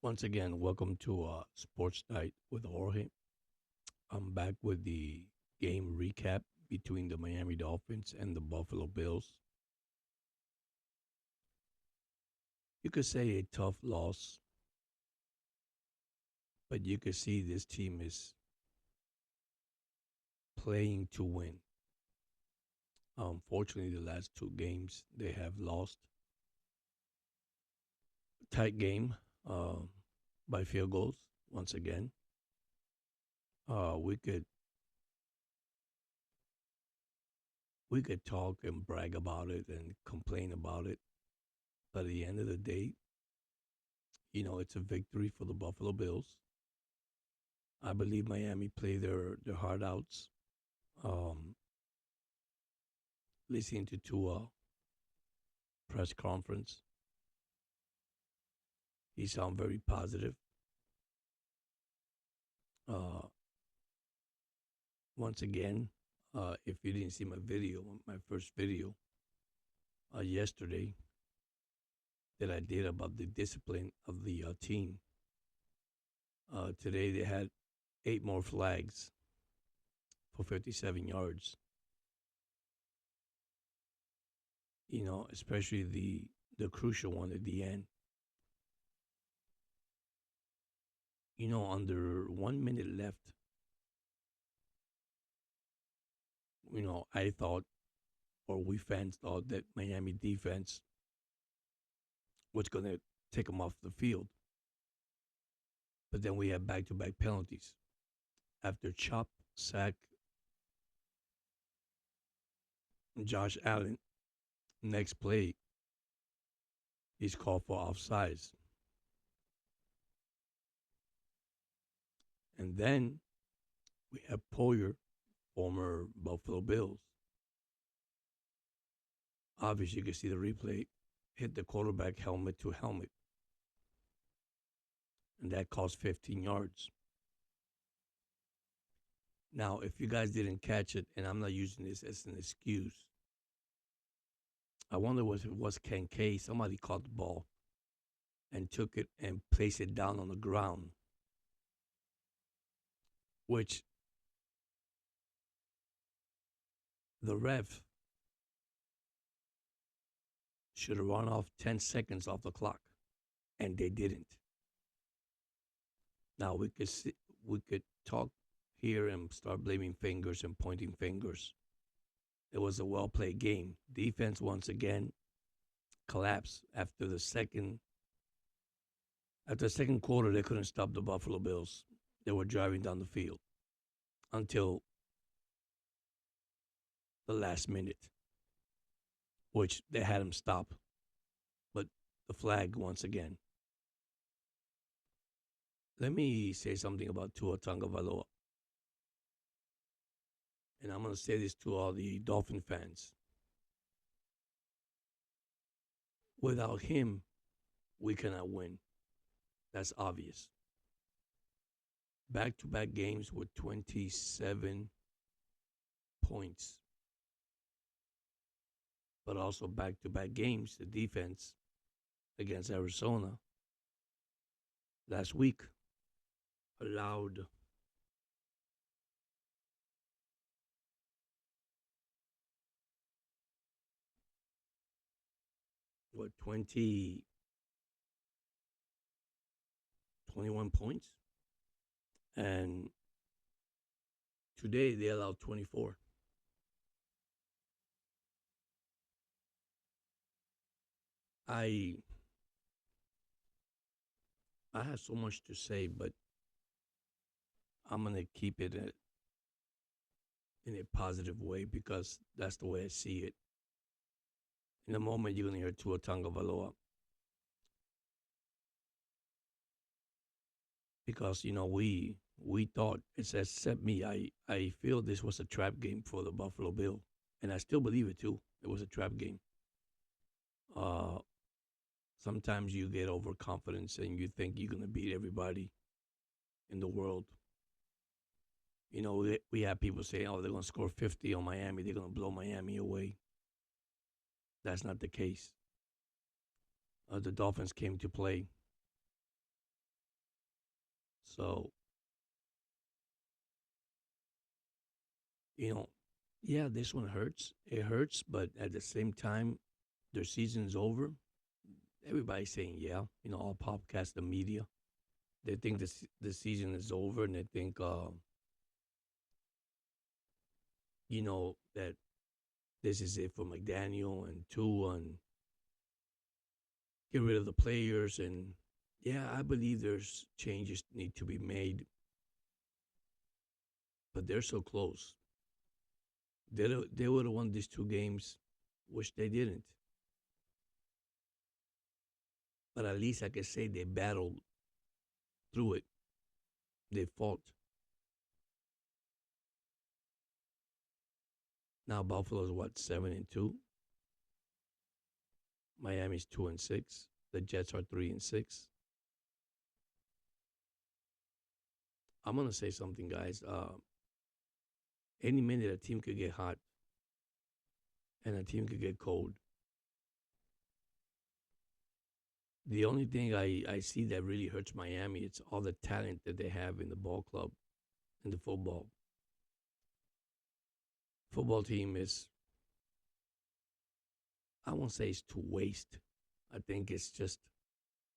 Once again, welcome to Sports Night with Jorge. I'm back with the game recap between the Miami Dolphins and the Buffalo Bills. You could say a tough loss, but you could see this team is playing to win. Unfortunately, the last two games they have lost. Tight game by field goals once again. We could talk and brag about it and complain about it, but at the end of the day, it's a victory for the Buffalo Bills. I believe Miami played their heart outs. Um, Listening to Tua press conference, he sounded very positive. Uh, Once again, if you didn't see my video, my first video yesterday that I did about the discipline of the team, today they had 8 more flags for 57 yards. Especially the crucial one at the end. Under 1 minute left, I thought, or we fans thought, that Miami defense was going to take them off the field. But then we had back-to-back penalties. After chop, sack, Josh Allen, next play, he's called for offsides. And then we have Poyer, former Buffalo Bills. Obviously, you can see the replay, hit the quarterback helmet to helmet. And that cost 15 yards. Now, if you guys didn't catch it, and I'm not using this as an excuse, I wonder if it was Ken K. Somebody caught the ball and took it and placed it down on the ground, which the ref should have run off 10 seconds off the clock, and they didn't. Now we could talk here and start blaming fingers and pointing fingers. It was a well played game. Defense once again collapsed after the second quarter. They couldn't stop the Buffalo Bills. They were driving down the field until the last minute, which they had them stop. But the flag once again. Let me say something about Tua Tagovailoa. And I'm going to say this to all the Dolphin fans. Without him, we cannot win. That's obvious. Back-to-back games with 27 points. But also back-to-back games, the defense against Arizona last week allowed 21 points, and today they allowed 24. I have so much to say, but I'm gonna keep it in a positive way because that's the way I see it. In a moment, you're gonna hear Tua Tagovailoa because we thought, except me, I feel this was a trap game for the Buffalo Bill, and I still believe it too. It was a trap game. Uh, Sometimes you get overconfidence and you think you're gonna beat everybody in the world. We have people say, "Oh, they're gonna score 50 on Miami. They're gonna blow Miami away." That's not the case. The Dolphins came to play. So, you know, yeah, this one hurts. It hurts, but at the same time, their season's over. Everybody's saying, yeah, all podcasts, the media, they think the season is over, and they think, that this is it for McDaniel and Tua, and get rid of the players. And yeah, I believe there's changes need to be made, but they're so close. They would have won these two games, which they didn't. But at least I can say they battled through it. They fought. Now Buffalo's what, 7-2. Miami's 2-6. The Jets are 3-6. I'm gonna say something, guys. Any minute a team could get hot and a team could get cold. The only thing I see that really hurts Miami, it's all the talent that they have in the ball club, in the football. Football team is, I won't say it's to waste. I think it's just,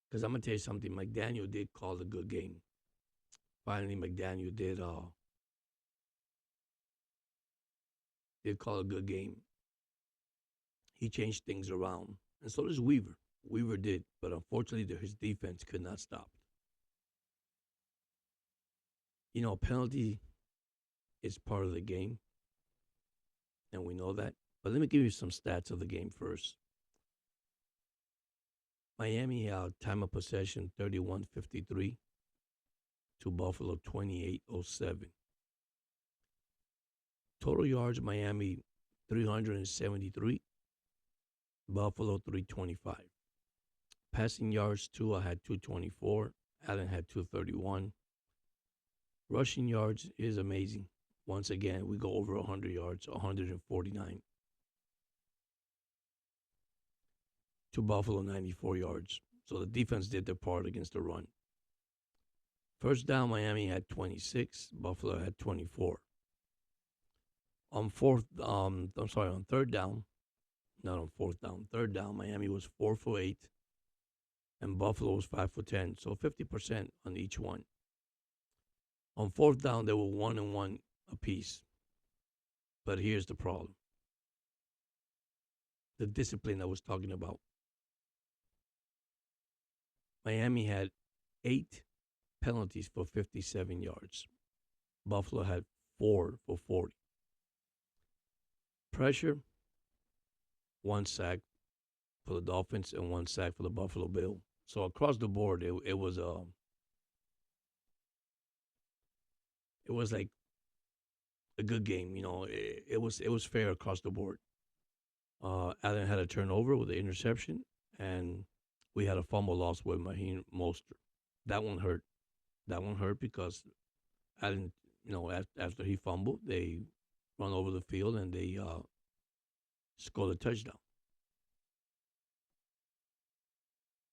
because I'm going to tell you something. McDaniel did call a good game. Finally, McDaniel did call a good game. He changed things around. And so does Weaver. Weaver did, but unfortunately, his defense could not stop. A penalty is part of the game, and we know that. But let me give you some stats of the game first. Miami had time of possession 31-53 to Buffalo 28-07. Total yards, Miami 373, Buffalo 325. Passing yards, Tua had 224, Allen had 231. Rushing yards is amazing. Once again, we go over 100 yards, 149. To Buffalo, 94 yards. So the defense did their part against the run. First down, Miami had 26, Buffalo had 24. On third down, not on fourth down, third down, Miami was 4 for 8, and Buffalo was 5 for 10, so 50% on each one. On fourth down, they were 1-1 apiece. But here's the problem: the discipline I was talking about. Miami had 8 penalties for 57 yards. Buffalo had 4 for 40. Pressure, 1 sack for the Dolphins and 1 sack for the Buffalo Bill. So across the board, it was like a good game. It was fair across the board. Allen had a turnover with the interception, and we had a fumble loss with Raheem Mostert. That one hurt. That one hurt because Allen, after he fumbled, they run over the field and they scored a touchdown.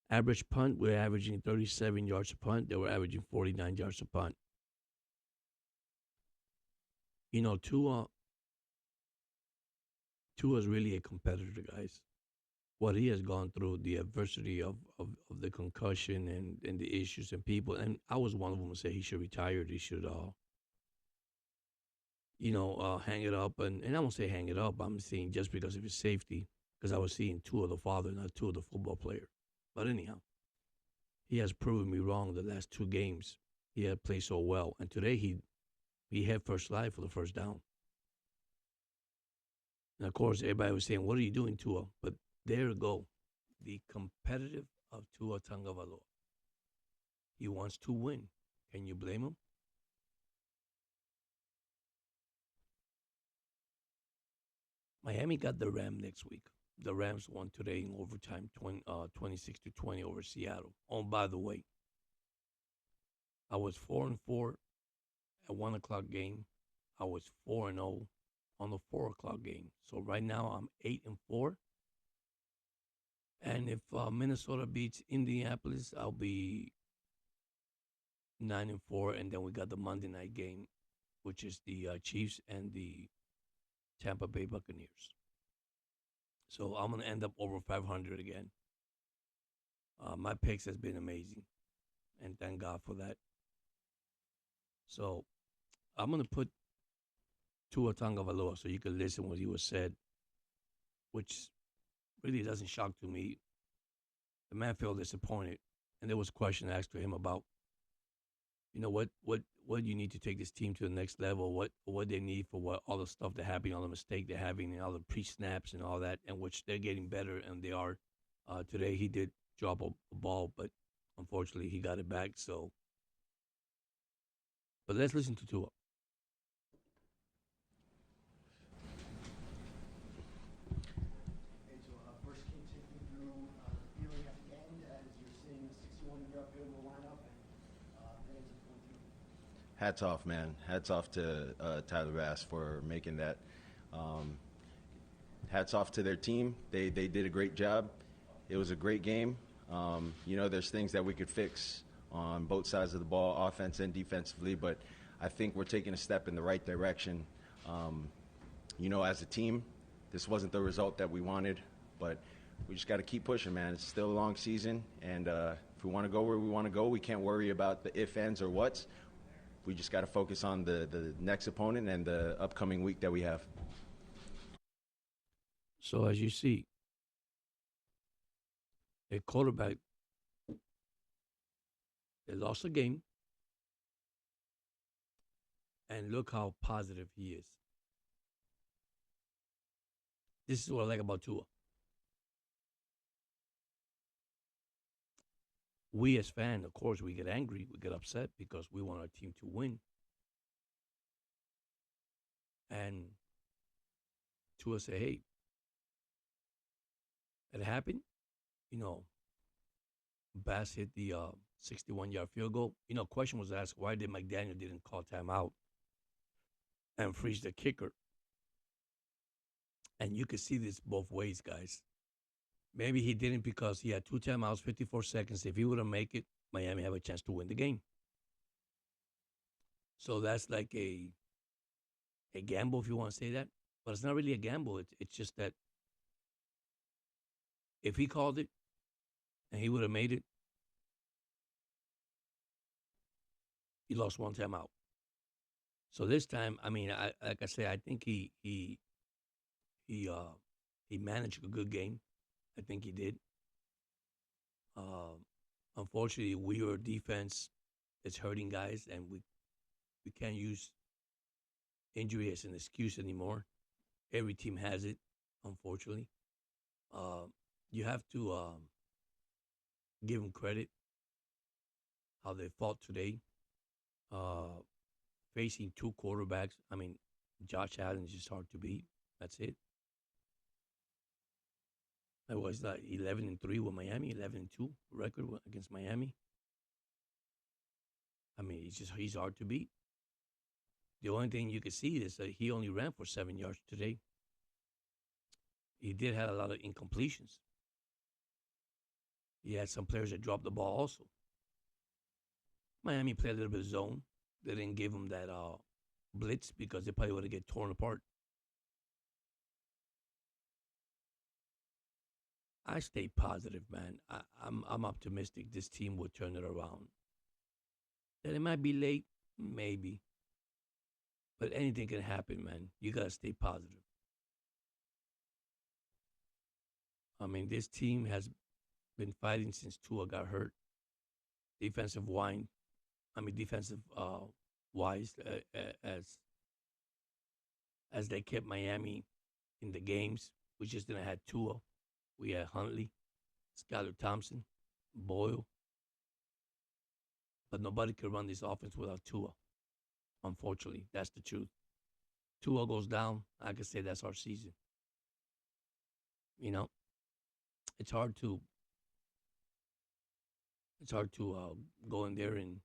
Average punt, we're averaging 37 yards a punt. They were averaging 49 yards a punt. Tua is really a competitor, guys. What he has gone through, the adversity of the concussion and the issues and people. And I was one of them who said he should retire. He should, hang it up. And I won't say hang it up. I'm saying just because of his safety, because I was seeing Tua the father, not Tua the football player. But anyhow, he has proven me wrong the last 2 games. He had played so well. And today he had first slide for the first down. And of course, everybody was saying, what are you doing, Tua? But there you go. The competitive of Tua Tagovailoa. He wants to win. Can you blame him? Miami got the Rams next week. The Rams won today in overtime, 26-20 over Seattle. Oh, by the way, I was 4-4 at 1:00 game. I was 4-0 on the 4:00 game. So right now I'm 8-4. And if Minnesota beats Indianapolis, I'll be 9-4, and then we got the Monday night game, which is the Chiefs and the Tampa Bay Buccaneers. So I'm gonna end up over 500 again. My picks has been amazing, and thank God for that. So I'm gonna put Tua Tagovailoa so you can listen what he was said, which really doesn't shock to me. The man felt disappointed, and there was a question asked to him about, what you need to take this team to the next level, what they need for what all the stuff they're having, all the mistake they're having, and all the pre snaps and all that, and which they're getting better, and they are. Today he did drop a ball, but unfortunately he got it back. So, but let's listen to Tua. Hey, Joe, first, can you take me through the feeling at the end as you're seeing the 61-yard field goal lineup and then into 14? Hats off, man. Hats off to Tyler Bass for making that. Hats off to their team. They did a great job. It was a great game. There's things that we could fix on both sides of the ball, offense and defensively, but I think we're taking a step in the right direction. As a team, this wasn't the result that we wanted, but we just got to keep pushing, man. It's still a long season, and if we want to go where we want to go, we can't worry about the if, ands, or whats. We just got to focus on the next opponent and the upcoming week that we have. So as you see, a quarterback, they lost a game, and look how positive he is. This is what I like about Tua. We as fans, of course, we get angry, we get upset because we want our team to win. And Tua say, hey, it happened. Bass hit the 61-yard field goal. Question was asked, why did McDaniel didn't call timeout and freeze the kicker? And you can see this both ways, guys. Maybe he didn't because he had 2 timeouts, 54 seconds. If he would have made it, Miami have a chance to win the game. So that's like a gamble, if you want to say that. But it's not really a gamble. It's just that if he called it and he would have made it, he lost 1 timeout. So this time, like I say, I think he managed a good game. I think he did. Unfortunately, our defense is hurting guys, and we can't use injury as an excuse anymore. Every team has it, unfortunately. You have to give them credit how they fought today. Facing 2 quarterbacks. Josh Allen is just hard to beat. That's it. I was 11-3 with Miami, 11-2 record against Miami. He's hard to beat. The only thing you can see is that he only ran for 7 yards today. He did have a lot of incompletions. He had some players that dropped the ball also. Miami played a little bit of zone. They didn't give him that blitz because they probably would have get torn apart. I stay positive, man. I'm optimistic this team will turn it around. That it might be late, maybe. But anything can happen, man. You got to stay positive. This team has been fighting since Tua got hurt. Defensive wise, as they kept Miami in the games. We just didn't have Tua. We had Huntley, Skylar Thompson, Boyle. But nobody could run this offense without Tua. Unfortunately, that's the truth. Tua goes down, I can say that's our season. It's hard to go in there and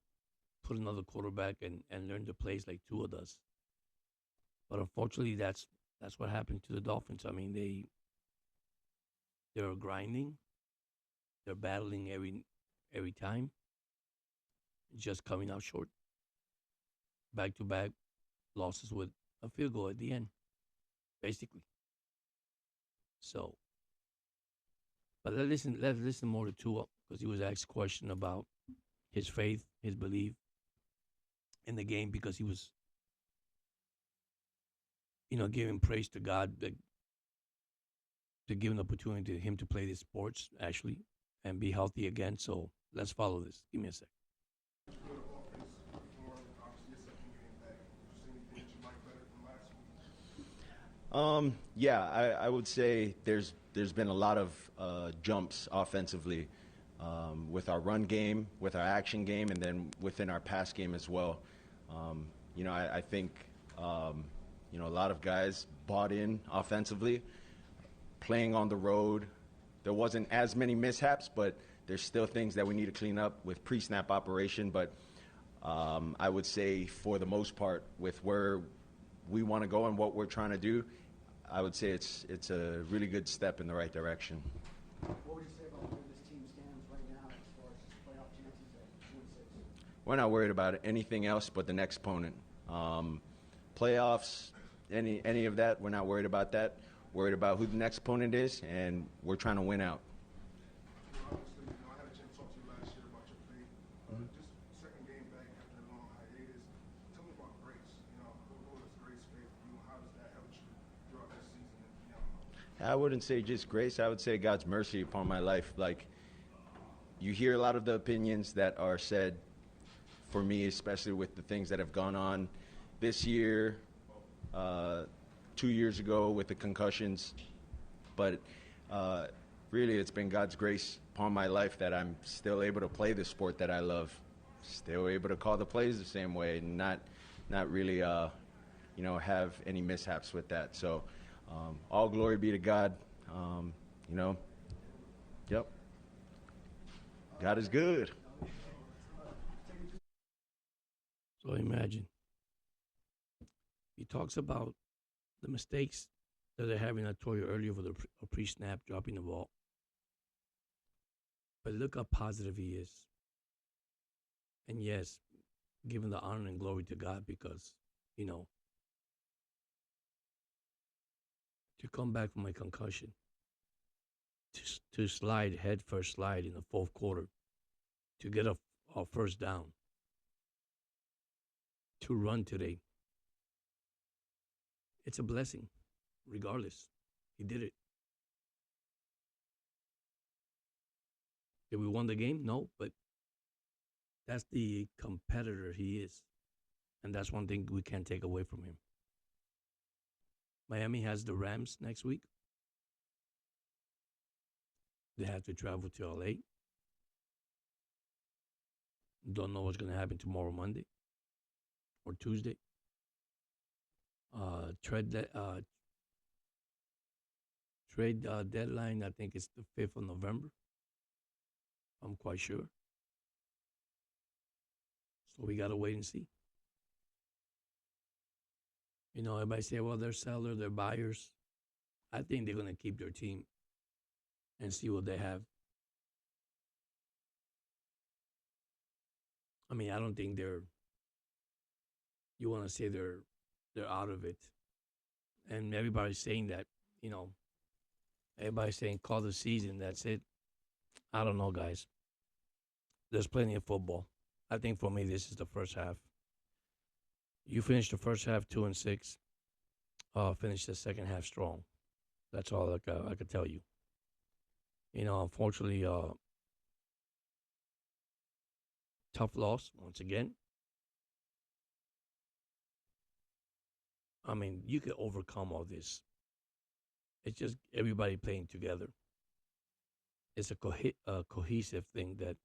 put another quarterback and learn the plays like Tua does. But unfortunately, that's what happened to the Dolphins. They're grinding, they're battling every time. just coming out short. Back-to-back losses with a field goal at the end, basically. So, but let's listen more to Tua because he was asked a question about his faith, his belief in the game because he was, giving praise to God that to give an opportunity to him to play these sports actually and be healthy again. So let's follow this. Give me a sec. Yeah, I would say there's been a lot of jumps offensively with our run game, with our action game, and then within our pass game as well. I think a lot of guys bought in offensively, playing on the road. There wasn't as many mishaps, but there's still things that we need to clean up with pre-snap operation. But I would say for the most part, with where we want to go and what we're trying to do, I would say it's a really good step in the right direction. What would you say about where this team stands right now as far as playoff chances at 2-6? We're not worried about anything else but the next opponent. Playoffs, any of that, we're not worried about that. Worried about who the next opponent is, and we're trying to win out. Obviously, I had a chance to talk to you last year about your faith. Just second game back after a long hiatus. Tell me about grace. What is grace faith for you? How does that help you throughout this season? I wouldn't say just grace. I would say God's mercy upon my life. Like, you hear a lot of the opinions that are said for me, especially with the things that have gone on this year, 2 years ago with the concussions. But really, it's been God's grace upon my life that I'm still able to play the sport that I love, still able to call the plays the same way, and not really, have any mishaps with that. So all glory be to God. Yep. God is good. So imagine. He talks about the mistakes that they're having. I told you earlier for the pre-snap, dropping the ball. But look how positive he is. And yes, giving the honor and glory to God because, to come back from a concussion, to slide, head first slide in the fourth quarter, to get a first down, to run today. It's a blessing, regardless. He did it. Did we win the game? No, but that's the competitor he is. And that's one thing we can't take away from him. Miami has the Rams next week. They have to travel to LA. Don't know what's going to happen tomorrow, Monday or Tuesday. Trade deadline, I think it's the 5th of November. I'm quite sure. So we got to wait and see. Everybody say, well, they're sellers, they're buyers. I think they're going to keep their team and see what they have. I mean, I don't think you want to say they're out of it. And everybody's saying that, everybody's saying call the season, that's it. I don't know, guys. There's plenty of football. I think for me, this is the first half. You finish the first half 2-6. Finish the second half strong. That's all I could tell you. Unfortunately, tough loss once again. I mean, you could overcome all this. It's just everybody playing together. It's a cohesive thing that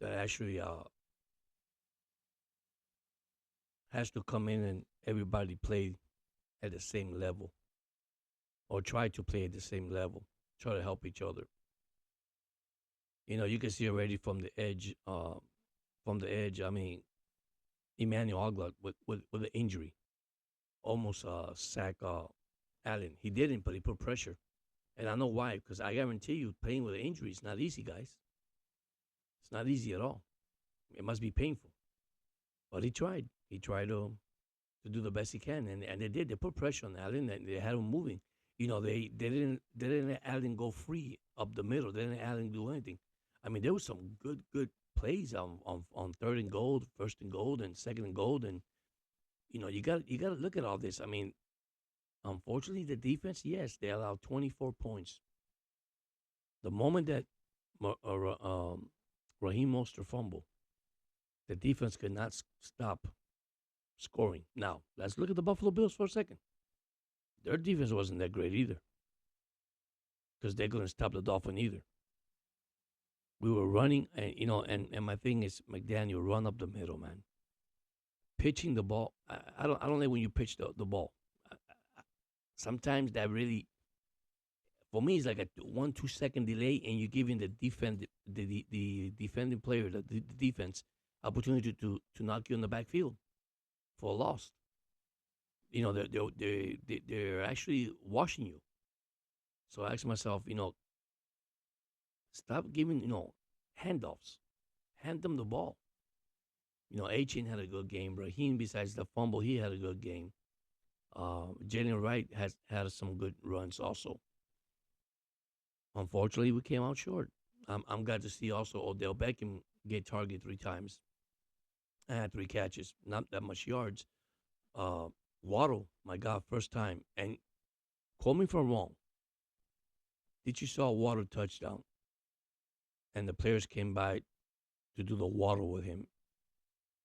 actually has to come in and everybody play at the same level or try to play at the same level, try to help each other. You can see already from the edge, I mean, Emmanuel Ogbot with the injury almost sacked Allen. He didn't, but he put pressure. And I know why, because I guarantee you playing with an injury is not easy, guys. It's not easy at all. It must be painful. But he tried. He tried to do the best he can, and they did. They put pressure on Allen, and they had him moving. They didn't let Allen go free up the middle. They didn't let Allen do anything. I mean, there was some good plays on third and goal, first and goal, and second and goal, and you got to look at all this. I mean, unfortunately, the defense, yes, they allowed 24 points. The moment that Raheem Mostert fumbled, the defense could not stop scoring. Now, let's look at the Buffalo Bills for a second. Their defense wasn't that great either because they couldn't stop the Dolphins either. We were running, and my thing is, McDaniel, run up the middle, man. Pitching the ball, I don't like when you pitch the ball. Sometimes that really, for me, it's like a 1-2 second delay, and you're giving the defending player, the defense, opportunity to knock you in the backfield for a loss. They're actually washing you. So I asked myself, stop giving handoffs, hand them the ball. A-Chain had a good game. Raheem, besides the fumble, he had a good game. Jalen Wright has had some good runs also. Unfortunately, we came out short. I'm glad to see also Odell Beckham get targeted 3 times. I had 3 catches, not that much yards. Waddle, my God, first time. And call me if I'm wrong. Did you saw Waddle touchdown? And the players came by to do the Waddle with him,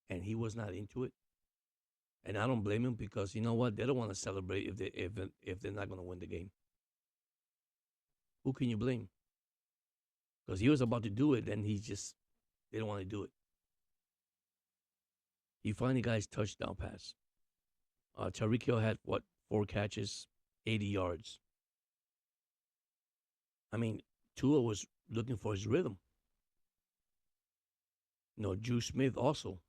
and he was not into it. And I don't blame him because you know what? They don't want to celebrate if they're not going to win the game. Who can you blame? Because he was about to do it, and they didn't want to do it. He finally got his touchdown pass. Tyreek Hill had 4 catches, 80 yards. I mean, Tua was looking for his rhythm. Juice Smith also,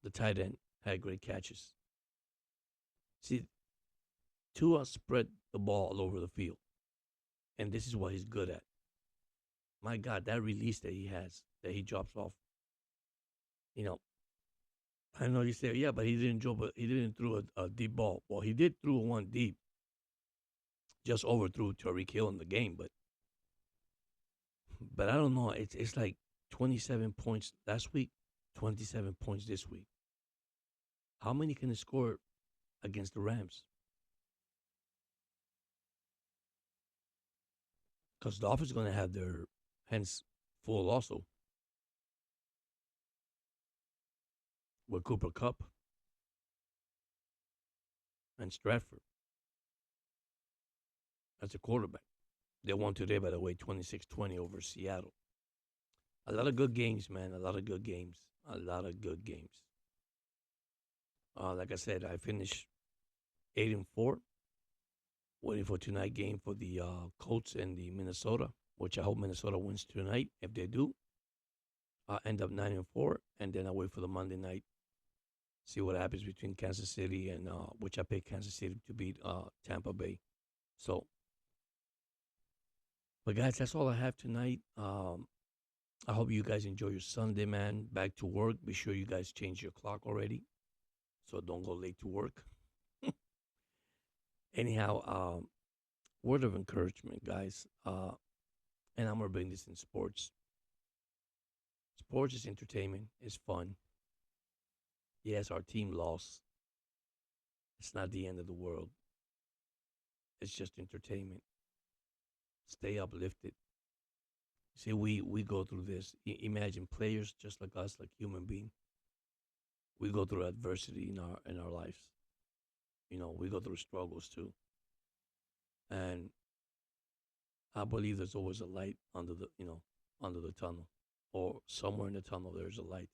the tight end, had great catches. See, Tua spread the ball all over the field, and this is what he's good at. My God, that release that he has, that he drops off. I know you say, yeah, but he didn't throw a deep ball. Well, he did throw one deep, just overthrew Tyreek Hill in the game, but I don't know. It's like 27 points last week, 27 points this week. How many can he score against the Rams? Because the Dolphins are going to have their hands full also with Cooper Kupp and Stratford. That's a quarterback. They won today, by the way, 26-20 over Seattle. A lot of good games, man. A lot of good games. A lot of good games. Like I said, I finished 8-4, waiting for tonight's game for the Colts and the Minnesota, which I hope Minnesota wins tonight. If they do, I'll end up 9-4, and then I wait for the Monday night. See what happens between Kansas City and which I picked Kansas City to beat Tampa Bay. So, but guys, that's all I have tonight. I hope you guys enjoy your Sunday, man. Back to work. Be sure you guys change your clock already, so don't go late to work. Anyhow, word of encouragement, guys. And I'm gonna bring this in sports. Sports is entertainment. It's fun. Yes, our team lost. It's not the end of the world. It's just entertainment. Stay uplifted. See, we go through this. Imagine players just like us, like human beings. We go through adversity in our lives. We go through struggles too. And I believe there's always a light under the tunnel, or somewhere in the tunnel there's a light.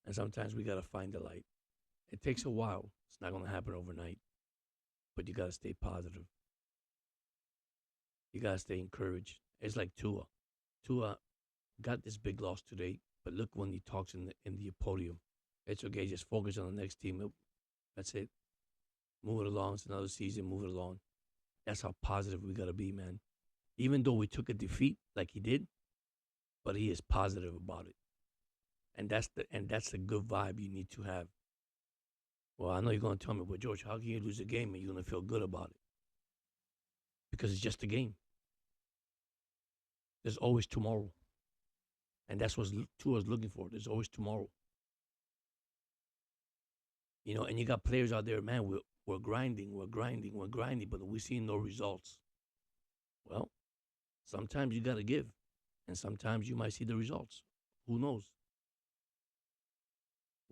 And sometimes we gotta find the light. It takes a while. It's not gonna happen overnight. But you gotta stay positive. You gotta stay encouraged. It's like Tua. Tua got this big loss today, but look when he talks in the podium. It's okay. Just focus on the next team. That's it. Move it along. It's another season. Move it along. That's how positive we gotta be, man. Even though we took a defeat like he did, but he is positive about it. And that's the good vibe you need to have. Well, I know you're going to tell me, well, George, how can you lose a game and you're going to feel good about it? Because it's just a game. There's always tomorrow. And that's what Tua's looking for. There's always tomorrow. You know, and you got players out there, man, we're grinding, but we're seeing no results. Well, sometimes you got to give, and sometimes you might see the results. Who knows?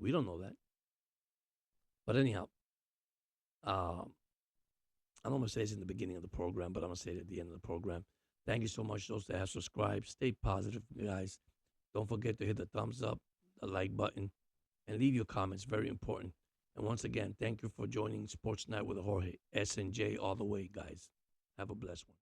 We don't know that. But anyhow, I'm going to say this in the beginning of the program, but I'm going to say it at the end of the program. Thank you so much, those that have subscribed. Stay positive, guys. Don't forget to hit the thumbs up, the like button, and leave your comments. Very important. And once again, thank you for joining Sports Night with Jorge. S and J all the way, guys. Have a blessed one.